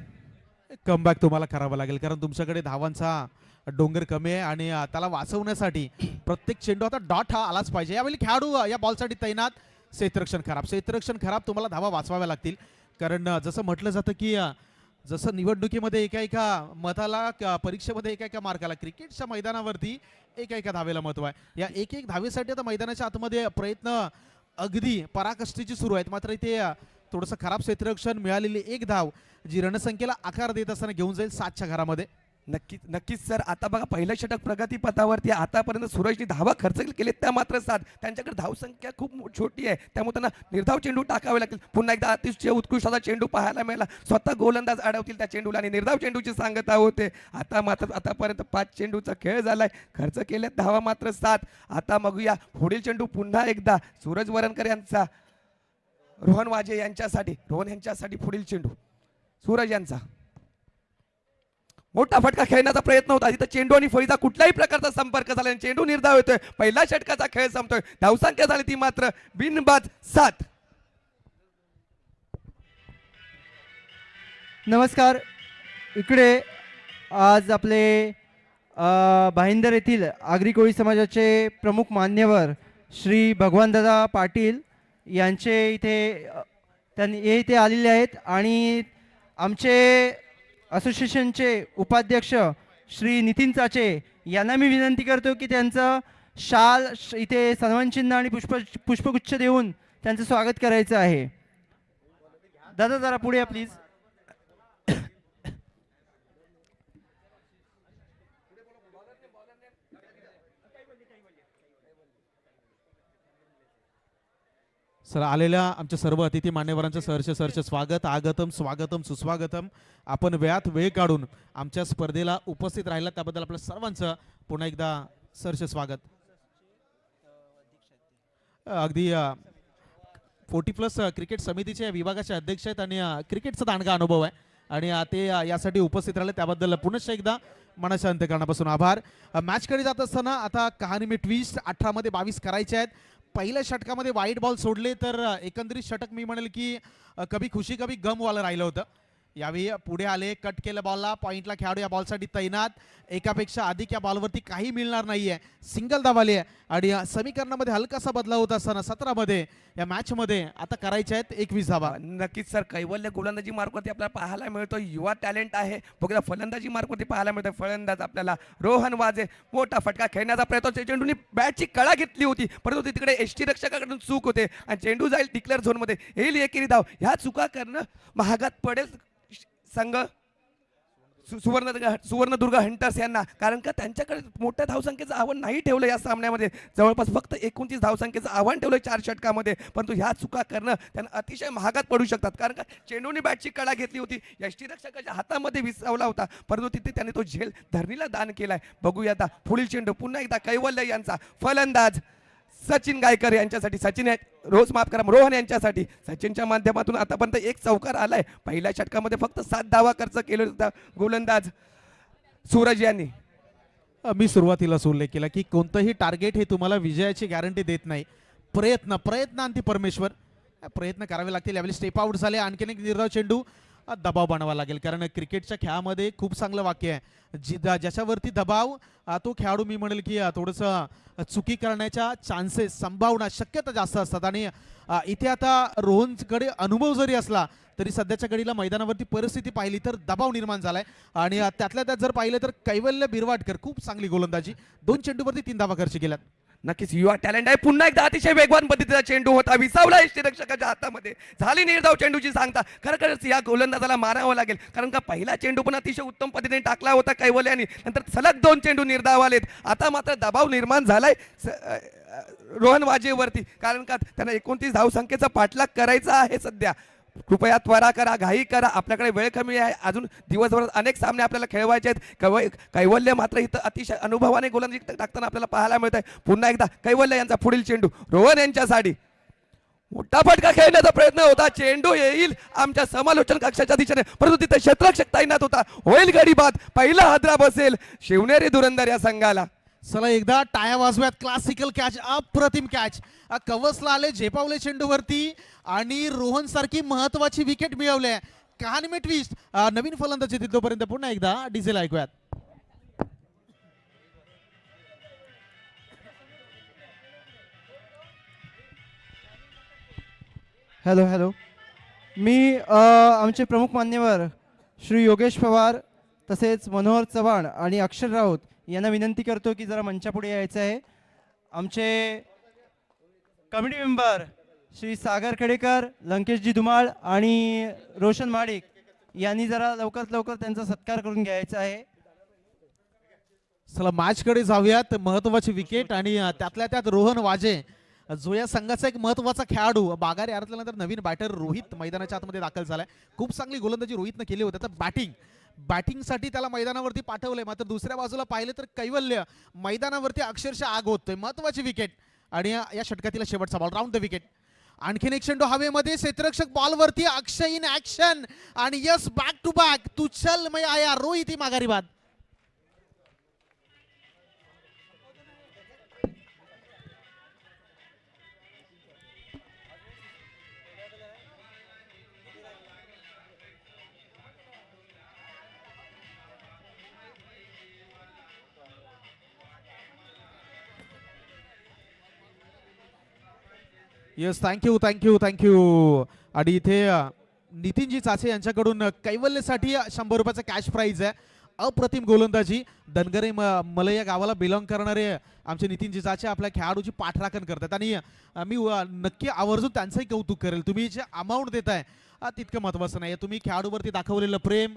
Speaker 1: कमबॅक तुम्हाला करावं लागेल, कारण तुमच्याकडे धावांचा डोंगर कमी आहे आणि त्याला वाचवण्यासाठी प्रत्येक चेंडू आता डॉट हा आलाच पाहिजे. यावेळी खेळाडू या बॉलसाठी तैनात. क्षेत्ररक्षण खराब, तुम्हाला धावा वाचवाव्या लागतील. कारण जसं म्हटलं जातं की जसं निवडणुकीमध्ये एका मताला, परीक्षेमध्ये एका मार्काला, क्रिकेटच्या मैदानावरती एका धावेला महत्व आहे. या एक धावेसाठी आता मैदानाच्या आतमध्ये प्रयत्न अगदी पराकाष्ठेची सुरू आहेत. मात्र इथे थोडंसं खराब क्षेत्ररक्षण, मिळालेली 1 धाव जी रणसंख्येला आकार देत असताना घेऊन जाईल 7च्या घरामध्ये.
Speaker 5: नक्कीच सर, आता बघा पहिलं षटक प्रगतीपथावरती. आतापर्यंत सूरजनी धावा खर्च केले त्या मात्र 7. त्यांच्याकडे धावसंख्या खूप छोटी आहे, त्यामुळे त्यांना निर्धाव चेंडू टाकावे लागतील. पुन्हा एकदा अतिशय उत्कृष्ट असा चेंडू पाहायला मिळाला, स्वतः गोलंदाज अडवतील त्या चेंडूला आणि निर्धाव चेंडूची सांगता होते. आता मात्र आतापर्यंत 5 चेंडूचा खेळ झालाय, खर्च केले धावा मात्र 7. आता बघूया पुढील चेंडू पुन्हा एकदा सूरज वरणकर यांचा रोहन वाजे यांच्यासाठी पुढील चेंडू सूरज यांचा. मोठा फटका खेळण्याचा प्रयत्न होता, तिथं चेंडू आणि फळीचा कुठल्याही प्रकारचा संपर्क झाला, चेंडू निर्धाव येतोय. पहिल्या षटकाचा खेळ संपतोय, धावसंख्या झाली ती मात्र बिनबाद 7.
Speaker 3: नमस्कार. इकडे आज आपले भाईंदर येथील आगरी कोळी समाजाचे प्रमुख मान्यवर श्री भगवानदादा पाटील यांचे इथे आलेले आहेत आणि आमचे असोसिएशनचे उपाध्यक्ष श्री नितीन चाचे यांना मी विनंती करतो की त्यांचं शाल इथे सन्मानचिन्ह आणि पुष्पगुच्छ देऊन त्यांचं स्वागत करायचं आहे. दादा जरा पुढे या प्लीज.
Speaker 1: सर, आलेल्या आमच्या सर्व अतिथी मान्यवरांचं सहर्ष स्वागत. आगतम स्वागतम सुस्वागतम. आपण वेळात वेळ काढून आमच्या स्पर्धेला उपस्थित राहिला त्याबद्दल आपल्या सर्वांचं पुन्हा एकदा सहर्ष स्वागत. अगदी 40+ क्रिकेट समितीचे या विभागाचे अध्यक्ष आहेत आणि क्रिकेटचा दांडगा अनुभव आहे आणि ते यासाठी उपस्थित राहिले त्याबद्दल पुनश्च एकदा मनाच्या अंतःकरणापासून आभार. मॅचकडे जात असताना आता कहाणी में ट्विस्ट 18 मध्ये 22 करायचे आहेत. पहिल्या षटकामध्ये वाईट बॉल सोडले तर एकंदरीत षटक मी म्हणेल की कभी खुशी कभी गम वाला राहिलं होतं. यावेळी पुढे आले, कट केलं बॉलला, पॉइंटला खेळाडू या बॉलसाठी तैनात. एकापेक्षा अधिक या बॉलवरती काही मिळणार नाहीये, सिंगल धावाली आहे आणि समीकरणामध्ये हलकासा बदलाव होत असताना 17 मध्ये या मॅच मध्ये आता करायचे आहेत 21 धावा.
Speaker 5: नक्कीच सर, कैवल्य गोलंदाजी मार्कवरती आपल्याला पाहायला मिळतो, युवा टॅलेंट आहे. बघूया फलंदाजी मार्कवरती पाहायला मिळतं, फलंदाज आपल्याला रोहन वाजे मोठा फटका खेळण्याचा प्रयत्न, चेंडूनी बॅटची कळा घेतली होती परंतु तिकडे एसटी रक्षकाकडून चूक होते आणि चेंडू जाईल डिक्लेअर झोनमध्ये, येईल एकेरी धाव. ह्या चुका करणं महागात पडेल संघ सुवर्णदुर्ग हंटर्स यांना, कारण का त्यांच्याकडे मोठ्या धावसंख्येचं आव्हान नाही ठेवलं या सामन्यामध्ये. जवळपास फक्त 29 धावसंख्येचं आव्हान ठेवलं 4 षटकामध्ये, परंतु ह्या चुका करणं त्यांना अतिशय महागात पडू शकतात. कारण का चेंडूने बॅटची कळा घेतली होती, यष्टीरक्षकाच्या हातामध्ये विसावला होता परंतु तिथे त्याने तो झेल धरणीला दान केलाय. बघूया आता पुढील चेंडू पुन्हा एकदा कैवल्य यांचा, फलंदाज सचिन गायकर यांच्यासाठी, रोहन यांच्यासाठी. सचिनच्या माध्यमातून आतापर्यंत एक चौकार आलाय. पहिल्या षटकामध्ये फक्त 7 धावा खर्च केले होता गोलंदाज सूरज यांनी.
Speaker 1: मी सुरुवातीलाच उल्लेख केला की कोणतंही टार्गेट हे तुम्हाला विजयाची गॅरंटी देत नाही. प्रयत्न आणि परमेश्वर, प्रयत्न करावे लागतील. यावेळी स्टेप आउट झाले, आणखीन एक निर्धाव चेंडू, दबाव बनावा लागेल कारण क्रिकेटच्या खेळामध्ये खूप चांगलं वाक्य आहे, ज्याच्यावरती दबाव तो खेळाडू मी म्हणेल की थोडंसं चुकी करण्याच्या चान्सेस, संभावना, शक्यता जास्त असतात. आणि इथे आता रोहनकडे अनुभव जरी असला तरी सध्याच्या घडीला मैदानावरती परिस्थिती पाहिली तर दबाव निर्माण झालाय आणि त्यातल्या त्यात जर पाहिलं तर कैवल्य बिरवाटकर खूप चांगली गोलंदाजी, 2 चेंडूवरती 3 धावा खर्च केल्यात.
Speaker 5: नक्कीच युवा टॅलेंट आहे. पुन्हा एकदा अतिशय वेगवान पद्धतीचा चेंडू होता, विसावला यष्टीरक्षकाच्या हातामध्ये, झाली निर्धाव चेंडूची सांगता. खरंच या गोलंदाजाला मारावं लागेल कारण का पहिला चेंडू पण अतिशय उत्तम पद्धतीने टाकला होता कैवल्याने, नंतर सलग 2 चेंडू निर्धाव आलेत. आता मात्र दबाव निर्माण झालाय रोहन वाजेवरती कारण का त्यांना 29 धावसंख्येचा पाठलाग करायचा आहे सध्या. कृपया त्वरा करा, घाई करा, आपल्याकडे वेळ कमी आहे, अजून दिवसभरात अनेक सामने आपल्याला खेळवायचे आहेत. कैवल्य मात्र इथं अतिशय अनुभवाने गोलंदाजी टाकताना आपल्याला पाहायला मिळत आहे. पुन्हा एकदा कैवल्य यांचा पुढील चेंडू रोहन यांच्यासाठी, मोठा फटका खेळण्याचा प्रयत्न होता, चेंडू येईल आमच्या समालोचन कक्षाच्या दिशेने परंतु तिथे क्षेत्ररक्षक तैनात होता, होईल गडी बाद, पहिला हादरा बसेल शिवनेरी धुरंदर या संघाला.
Speaker 1: चला एकदा टाळ्या वाजव्यात. क्लासिकल कॅच, अप्रतिम कॅच, कवसला आले, झेपावले चेंडूवरती आणि रोहन सारखी महत्वाची विकेट मिळवली. कहाणी में ट्विस्ट, नवीन फलंदाजी तिथपर्यंत पुन्हा एकदा डिझेल ऐकूयात.
Speaker 3: हॅलो, मी आमचे प्रमुख मान्यवर श्री योगेश पवार तसेच मनोहर चव्हाण आणि अक्षर राऊत यांना विनंती करतो की जरा मंचापुढे यायचं आहे. आमचे कमिटी मेंबर श्री सागर खेडेकर, लंकेशजी धुमाळ आणि रोशन माडिक यांनी जरा लवकरात लवकर त्यांचा सत्कार करून घ्यायचा आहे.
Speaker 1: चला मॅचकडे जाऊयात. महत्वाची विकेट आणि त्यातल्या त्यात रोहन वाजे जो या संघाचा एक महत्वाचा खेळाडू. बागारी आरतल्यानंतर नवीन बॅटर रोहित मैदानाच्या आतमध्ये दाखल झालाय. खूप चांगली गोलंदाजी रोहितनं केली होती. तर बॅटिंगसाठी त्याला मैदानावरती पाठवलंय. मात्र दुसऱ्या बाजूला पाहिलं तर कैवल्य मैदानावरती अक्षरशः आग होतोय. महत्वाची विकेट आणि या षटकातील शेवटचा बॉल, राऊंड द विकेट. आणखीन एक चेंडू हवेमध्ये, क्षेत्ररक्षक बॉलवरती, अक्षय इन ऍक्शन आणि यस बॅक टू बॅक, तू चल मैं आया, रोहित ही माघारी बाद. Yes, thank you. आणि इथे नितीनजी चाचे यांच्याकडून कैवल्यसाठी 100 रुपयाचा कॅश प्राइज आहे. अप्रतिम गोलंदाजी. धनगरे मलई या गावाला बिलॉंग करणारे आमचे नितीनजी चाचे आपल्या खेळाडूची पाठराखण करतात आणि मी नक्की आवर्जून त्यांचंही कौतुक करेल. तुम्ही जे अमाऊंट देताय तितकं महत्त्वाचं नाही, तुम्ही खेळाडूवरती दाखवलेलं प्रेम,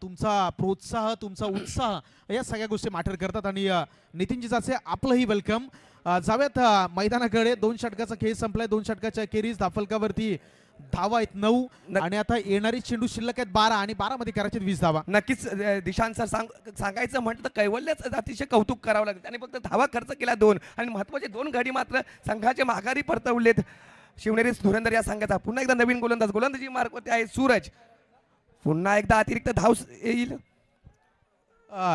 Speaker 1: तुमचा प्रोत्साह, तुमचा उत्साह, या सगळ्या गोष्टी मॅटर करतात. आणि नितीनजी चाचे आपलंही वेलकम. जाऊयात मैदानाकडे. 2 षटकाचा खेळ संपलाय. 2 षटकाच्या अखेरीस धाफलकावरती धावा आहेत 9 आणि आता येणारी चेंडू शिल्लक आहेत 12 आणि 12 मध्ये करायचे 20 धावा.
Speaker 5: नक्कीच दिशांत सर, सांगायचं म्हटलं तर कैवल्याच अतिशय कौतुक करावं लागेल. त्याने फक्त धावा खर्च केला 2 आणि महत्वाचे 2 गडी मात्र संघाचे माघारी परतवलेत. शिवनेरी धुरंधर या संघाचा. पुन्हा एकदा नवीन गोलंदाज, गोलंदाजी मार्गवरती आहे सूरज. पुन्हा एकदा अतिरिक्त धाव येईल.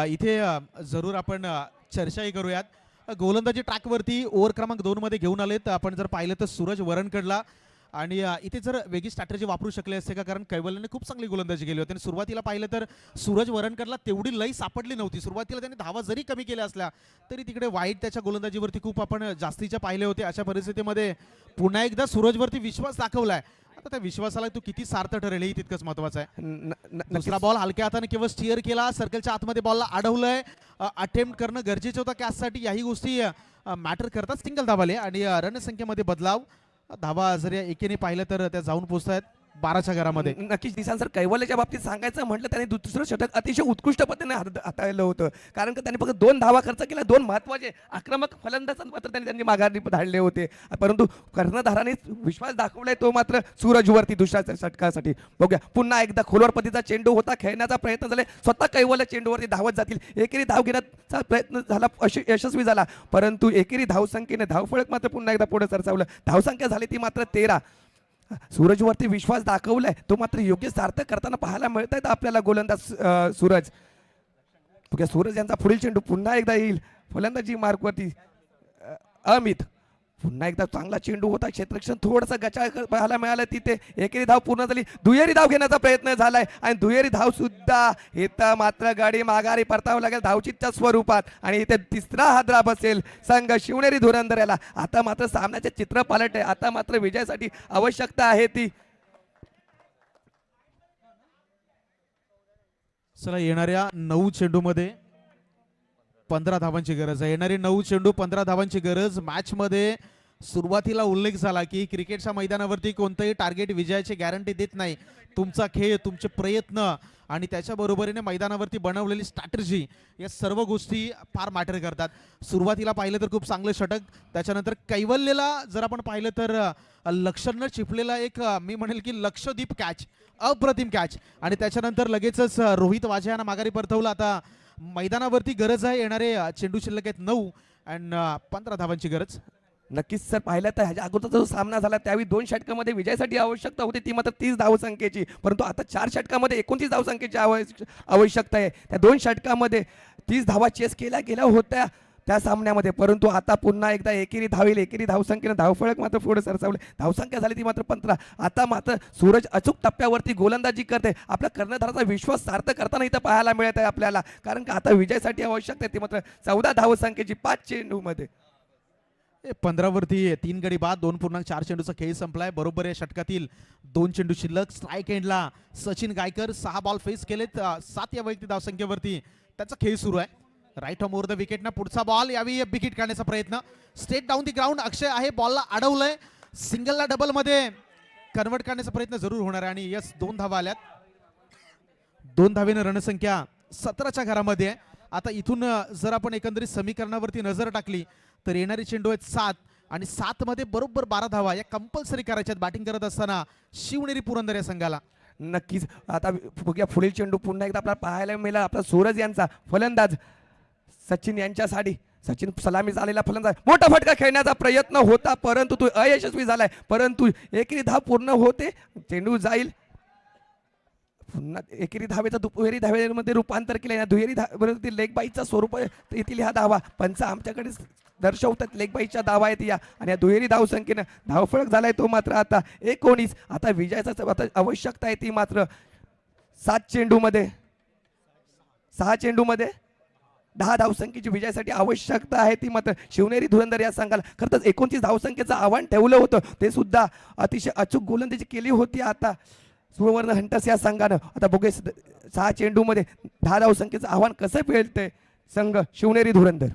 Speaker 1: इथे जरूर आपण चर्चाही करूयात. गोलंदाजी ट्रॅकवरती ओव्हर क्रमांक 2 मध्ये घेऊन आलेत. आपण जर पाहिलं तर सूरज वरणकडला आणि इथे जर वेगळी स्ट्रॅटेजी वापरू शकले असते का, कारण कैवल्याने खूप चांगली गोलंदाजी केली होती आणि सुरुवातीला पाहिलं तर सूरज वरणकडला तेवढी लई सापडली नव्हती. सुरुवातीला त्याने धावा जरी कमी केल्या असल्या तरी तिकडे वाईट त्याच्या गोलंदाजीवरती खूप आपण जास्तीच्या पाहिले होते. अशा परिस्थितीमध्ये पुन्हा एकदा सूरजवरती विश्वास दाखवलाय. आता त्या विश्वासाला तू किती सार्थ ठरेल हे तितकंच महत्वाचं आहे. दुसरा बॉल हलक्या हाताने केवळ स्टिअर केला, सर्कलच्या आतमध्ये बॉलला अडवलंय. अटेम्प्ट करणं गरजेचं होतं कॅचसाठी. याही गोष्टी मॅटर करतात. सिंगल धावाले आणि रणसंख्येमध्ये बदलाव. धावा जर या एकेने पाहिलं तर त्या जाऊन पोहोचतायत 12च्या घरामध्ये.
Speaker 5: नक्कीच निशांत सर, कैवल्याच्या बाबतीत सांगायचं म्हटलं त्याने दुसरं षटक अतिशय उत्कृष्ट पद्धतीने हाताळलं होतं. कारण का त्याने फक्त 2 धावा खर्च केल्या, 2 महत्वाचे आक्रमक फलंदाज मात्र त्यांनी माघारी धाडले होते. परंतु कर्णधाराने विश्वास दाखवलाय तो मात्र सूरजवरती दुसऱ्या षटकासाठी. बघूया पुन्हा एकदा खोलवर पद्धतीचा चेंडू होता, खेळण्याचा प्रयत्न झाला. स्वतः कैवल्य चेंडूवरती धावत जातील. एकेरी धाव घेण्याचा प्रयत्न झाला, यशस्वी झाला. परंतु एकेरी धावसंख्येने धावफलक मात्र पुन्हा एकदा पुढे सरसावलं. धावसंख्या झाली ती मात्र 13. सूरजवरती विश्वास दाखवलाय तो मात्र योग्य सार्थ करताना पाहायला मिळत आहेत आपल्याला गोलंदाज सूरज. सूरज यांचा पुढील चेंडू पुन्हा एकदा येईल फलंदाजी मार्गवरती. अमित पुन्हा एकदा चांगला चेंडू होता, क्षेत्ररक्षण थोडंसं गचाळ पाहायला मिळालं तिथे. एकेरी धाव पूर्ण झाली, दुहेरी धाव घेण्याचा प्रयत्न झालाय आणि दुहेरी धाव सुद्धा इथं मात्र गाडी माघारी परतावं लागेल धावचीच्या स्वरूपात. आणि इथे तिसरा हादरा बसेल संघ शिवनेरी धुरंधर याला. आता मात्र सामन्याचे चित्र पालट आहे. आता मात्र विजयासाठी आवश्यकता आहे ती.
Speaker 1: चला, येणाऱ्या 9 चेंडूमध्ये 15 धावांची गरज आहे. येणारे 9 चेंडू 15 धावांची गरज. मॅच मध्ये सुरुवातीला उल्लेख झाला की क्रिकेटच्या मैदानावरती कोणतंही टार्गेट विजयाची गॅरंटी देत नाही. तुमचा खेळ, तुमचे प्रयत्न आणि त्याच्या बरोबरीने मैदानावरती बनवलेली स्ट्रॅटेजी या सर्व गोष्टी फार मॅटर करतात. सुरुवातीला पाहिलं तर खूप चांगलं षटक, त्याच्यानंतर कैवल्यला जर आपण पाहिलं तर लक्षण न चिपलेला एक मी म्हणेल की लक्षद्वीप कॅच, अप्रतिम कॅच. आणि त्याच्यानंतर लगेचच रोहित वाझे यांना माघारी परतवलं. आता मैदानावरती गरज आहे. येणारे चेंडू शिल्लक आहेत 9 आणि 15 धावांची गरज.
Speaker 5: नक्कीच सर, पाहिलं तर ह्याच्या अगोदरचा जो सामना झाला त्यावेळी 2 षटकामध्ये विजयासाठी आवश्यकता होती ती मात्र 30 धावसंख्येची. परंतु आता 4 षटकामध्ये 29 धावसंख्येची आवश्यकता आहे. त्या 2 षटकामध्ये 30 धावा चेस केल्या गेल्या होत्या त्या सामन्यामध्ये. परंतु आता पुन्हा एकदा एकेरी धावेल. एकेरी धावसंख्येनं धावफलक मात्र पुढे सरसावले. धावसंख्या झाली ती मात्र 15. आता मात्र सूरज अचूक टप्प्यावरती गोलंदाजी करते. आपल्या कर्णधाराचा विश्वास सार्थ करताना इथं पाहायला मिळत आहे आपल्याला. कारण का आता विजयासाठी आवश्यकता आहे ती मात्र 14 धावसंख्येची 5 चेंडूमध्ये.
Speaker 1: 15 वरती 3 गडी बाद. 2.4 चेंडूचा खेळ संपलाय. बरोबर आहे षटकातील 2 चेंडू शिल्लक. स्ट्राईक एंडला सचिन गायकर 6 बॉल फेस केलेत. 7 या वैयक्तिक धावसंख्येवरती त्याचा खेळ सुरू आहे. Right on over the wicket ना पुढचा बॉल. यावेळी विकेट काढण्याचा प्रयत्न. Straight down the ground. Akshay आहे, बॉलला अडवलंय. सिंगलला डबल मध्ये कन्वर्ट करण्याचा प्रयत्न जरूर होणार आहे. आणि यस, 2 धावा आल्यात. 2 धावेनं रणसंख्या 17च्या घरामध्ये आहे. आता इथून जर आपण एकंदरीत समीकरणावरती नजर टाकली तर येणारे चेंडू आहेत 7 आणि 7 मध्ये बरोबर 12 धावा या कंपल्सरी करायच्यात बॅटिंग करत असताना शिवनेरी पुरंदर या संघाला.
Speaker 5: नक्कीच आता बघूया पुढील चेंडू पुन्हा एकदा आपल्याला पाहायला मिळाला. आपला सूरज यांचा फलंदाज सचिन यांच्यासाठी. सचिन सलामी झालेला फलंदाज. मोठा फटका खेळण्याचा प्रयत्न होता परंतु तो अयशस्वी झालाय. परंतु एकेरी धाव पूर्ण होते. चेंडू जाईल. पुन्हा एकेरी धावेचा दुहेरी धावेमध्ये रूपांतर केलं. दुहेरी धावेवरती लेग बाईचा स्वरूप येथील हा धावा पंच आमच्याकडे दर्शवतात. लेग बाईच्या धावा आहेत या. आणि या दुहेरी धावसंख्येनं धावफलक झालाय तो मात्र आता 19. आता विजयाचा आता आवश्यकता आहे ती मात्र 7 चेंडूमध्ये 6 चेंडूमध्ये 10 धावसंख्येची विजयासाठी आवश्यकता आहे ती मात्र शिवनेरी धुरंधर या संघाला. खरं तर 29 धावसंख्येचं आव्हान ठेवलं होतं. ते सुद्धा अतिशय अचूक गोलंदाजी केली होती आता सुवर्ण हंटर्स या संघानं. आता बघूया 6 चेंडूमध्ये 10 धावसंख्येचं आव्हान कसं पेलतंय संघ शिवनेरी धुरंधर.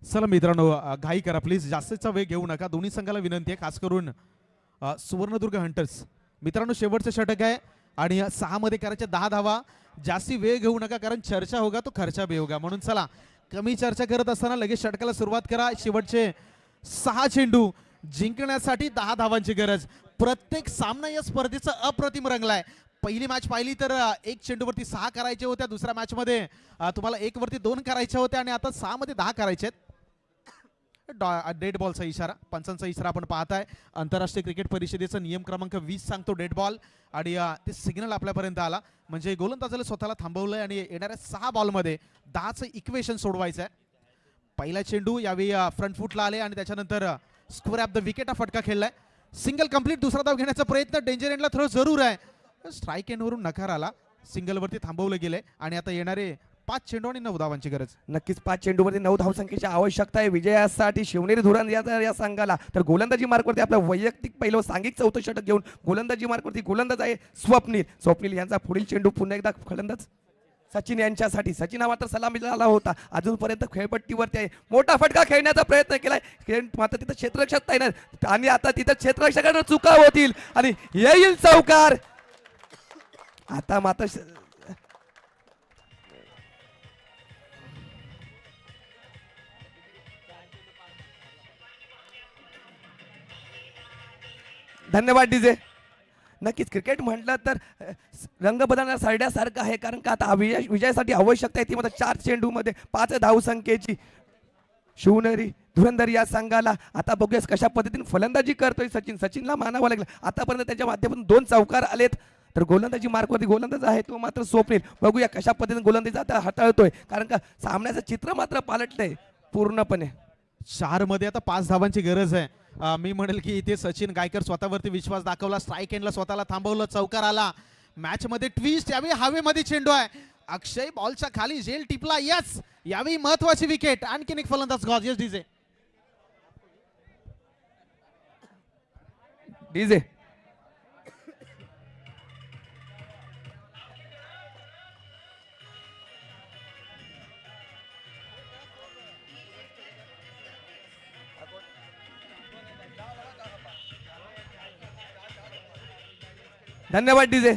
Speaker 1: चला मित्रांनो, घाई करा प्लीज, जास्तीचा वेग घेऊ नका. दोन्ही संघाला विनंती आहे, खास करून सुवर्णदुर्ग हंटर्स. मित्रांनो, शेवटचं षटक आहे आणि 6 मध्ये करायच्या 10 धावा. जास्ती वेळ घेऊ नका कारण चर्चा होगा तो खर्चा भी होगा. म्हणून चला, कमी चर्चा करत असताना लगेच षटकाला सुरुवात करा. शेवटचे 6 चेंडू जिंकण्यासाठी 10 धावांची गरज. प्रत्येक सामना या स्पर्धेचा अप्रतिम रंगलाय. पहिली मॅच पाहिली तर 1 चेंडूवरती 6 करायचे होत्या. दुसऱ्या मॅच मध्ये तुम्हाला 1 वरती 2 करायच्या होत्या आणि आता 6 मध्ये 10 करायचे आहेत. डेड बॉलचा इशारा, पंचांचा इशारा आपण पाहताय. आंतरराष्ट्रीय क्रिकेट परिषदेचा नियम क्रमांक 20 सांगतो डेड बॉल, आणि ते सिग्नल आपल्यापर्यंत आला म्हणजे गोलंदाजाला स्वतःला थांबवलंय आणि येणाऱ्या 6 बॉलमध्ये 10चं इक्वेशन सोडवायचं आहे. पहिला चेंडू यावेळी फ्रंट फुटला आले आणि त्याच्यानंतर स्क्वेअर ॲप द विकेट हा फटका खेळलाय. Single complete. दुसरा धाव घेण्याचा प्रयत्न, डेंजर एंडला थ्रो जरूर आहे, स्ट्राईक एंडवरून नकार आला, सिंगलवरती थांबवलं गेलंय आणि आता येणारे 5 चेंडू आणि 9 धावांची गरज.
Speaker 5: नक्कीच 5 चेंडूमध्ये 9 धावसंख्येची आवश्यकता आहे विजयासाठी शिवनेरी धुरण या संघाला. तर गोलंदाजी मार्कवरती आपलं वैयक्तिक पहिलं सांघिक 4थं षटक घेऊन गोलंदाजी मार्कवरती गोलंदाज आहे स्वप्नील यांचा पुढील चेंडू पुन्हा एकदा फलंदाज सचिन यांच्यासाठी. सचिन हा मात्र सलामी आला होता, अजूनपर्यंत खेळपट्टीवरती आहे, मोठा फटका खेळण्याचा प्रयत्न केलाय मात्र तिथं क्षेत्ररक्षक तैनात आणि आता तिथं क्षेत्ररक्षकांना चुका होतील आणि येईल चौकार. आता मात्र धन्यवाद डीजे. नक्कीच क्रिकेट म्हटलं तर रंग बदलण्या सरड्यासारखं आहे, कारण का आता विजयासाठी आवश्यकता आहे ती मात्र 4 चेंडूमध्ये 5 धावसंख्येची शिवनेरी धुरंधर या संघाला. आता बघूया कशा पद्धतीने फलंदाजी करतोय सचिनला मानावं लागलं. आतापर्यंत त्याच्या माध्यमातून 2 चौकार आलेत. तर गोलंदाजी मार्कवरती गोलंदाज आहे तो मात्र स्वप्नील. बघूया कशा पद्धतीने गोलंदाजी आता हाताळतोय, कारण का सामन्याचं चित्र मात्र पालटलंय पूर्णपणे.
Speaker 1: 4 मध्ये आता 5 धावांची गरज आहे. मी म्हणेल की इथे सचिन गायकर स्वतःवरती विश्वास दाखवला, स्ट्राईक एंडला स्वतःला थांबवलं, चौकार आला. मॅच मध्ये ट्विस्ट, यावेळी हवेमध्ये चेंडू आहे, अक्षय बॉलच्या खाली झेल टिपला. यस, यावेळी महत्वाची विकेट. आणखीन एक फलंदाज गॉज. Yes DJ.
Speaker 5: डीजे धन्यवाद डीजे.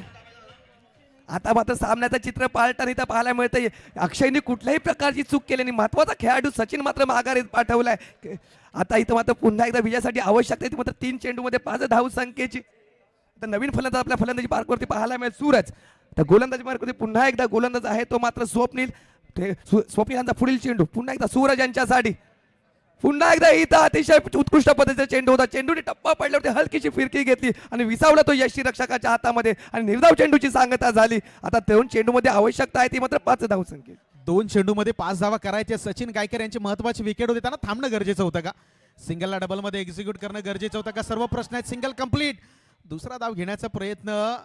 Speaker 5: आता मात्र सामन्याचं चित्र पालटताना इथं पाहायला मिळतंय. अक्षयने कुठल्याही प्रकारची चूक केली नाही, महत्वाचा खेळाडू सचिन मात्र माघारीत पाठवलाय. आता इथं मात्र पुन्हा एकदा विजयासाठी आवश्यकता आहे ती मात्र 3 चेंडूमध्ये 5 धावसंख्येची. तर नवीन फलंदाज आपल्या फलंदाजी मार्कवरती पाहायला मिळेल सूरज. तर गोलंदाजी मार्कवरती पुन्हा एकदा गोलंदाज आहे तो मात्र स्वप्नील. स्वप्नील यांचा पुढील चेंडू पुन्हा एकदा सूरज यांच्यासाठी. पुन्हा एकदा इथं अतिशय उत्कृष्ट पद्धतीचा चेंडू होता, चेंडूने टप्पा पडल्यावरती हलकीची फिरकी घेतली आणि विसावला तो यष्टी रक्षकाच्या हातामध्ये आणि निर्धाव चेंडूची सांगता झाली. आता 2 चेंडूमध्ये आवश्यकता आहे ती मात्र 5 धावसंख्या.
Speaker 1: 2 चेंडूमध्ये 5 धावा करायच्या. सचिन गायकर यांची महत्वाची विकेट होती, त्यांना थांबणं गरजेचं होतं का, सिंगलला डबलमध्ये एक्झिक्यूट करणं गरजेचं होतं का, सर्व प्रश्न आहेत. Single complete. दुसरा धाव घेण्याचा प्रयत्न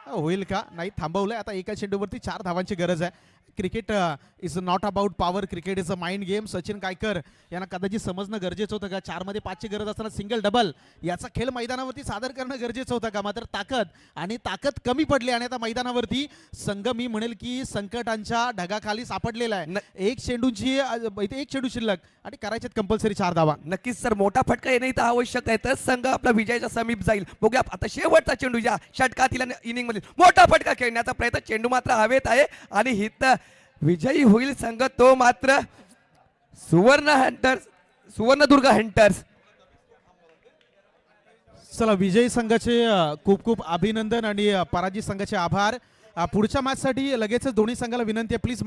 Speaker 1: होईल का, नाही, थांबवलंय. आता एका चेंडूवरती 4 धावांची गरज आहे. Cricket is not about power, cricket is a mind game. Sachin Gaikar यांना कदाचित समजणं गरजेचं होतं का 4 मध्ये 5 ची गरज असताना सिंगल डबल याचा खेळ मैदानावरती सादर करणं गरजेचं होतं का. मात्र ताकद कमी पडली आणि आता मैदानावरती संघ मी म्हणेल की संकटांच्या ढगाखाली सापडलेला आहे. एक चेंडू शिल्लक आणि करायचे कंपल्सरी 4 धावा.
Speaker 5: नक्कीच सर, मोठा फटका येणे इथं आवश्यक आहे, तर संघ आपला विजयाच्या समीप जाईल. बघूया आता शेवटचा चेंडू या षटकातील इनिंग मध्ये मोठा फटका खेळण्याचा प्रयत्न, चेंडू मात्र हवेत आहे आणि हित विजयी होईल संघ तो मात्र सुवर्णदुर्ग हंटर्स.
Speaker 1: चला, विजयी संघाचे खूप खूप अभिनंदन आणि पराजित संघाचे आभार. पुढच्या मॅचसाठी लगेचच दोन्ही संघाला विनंती आहे, प्लीज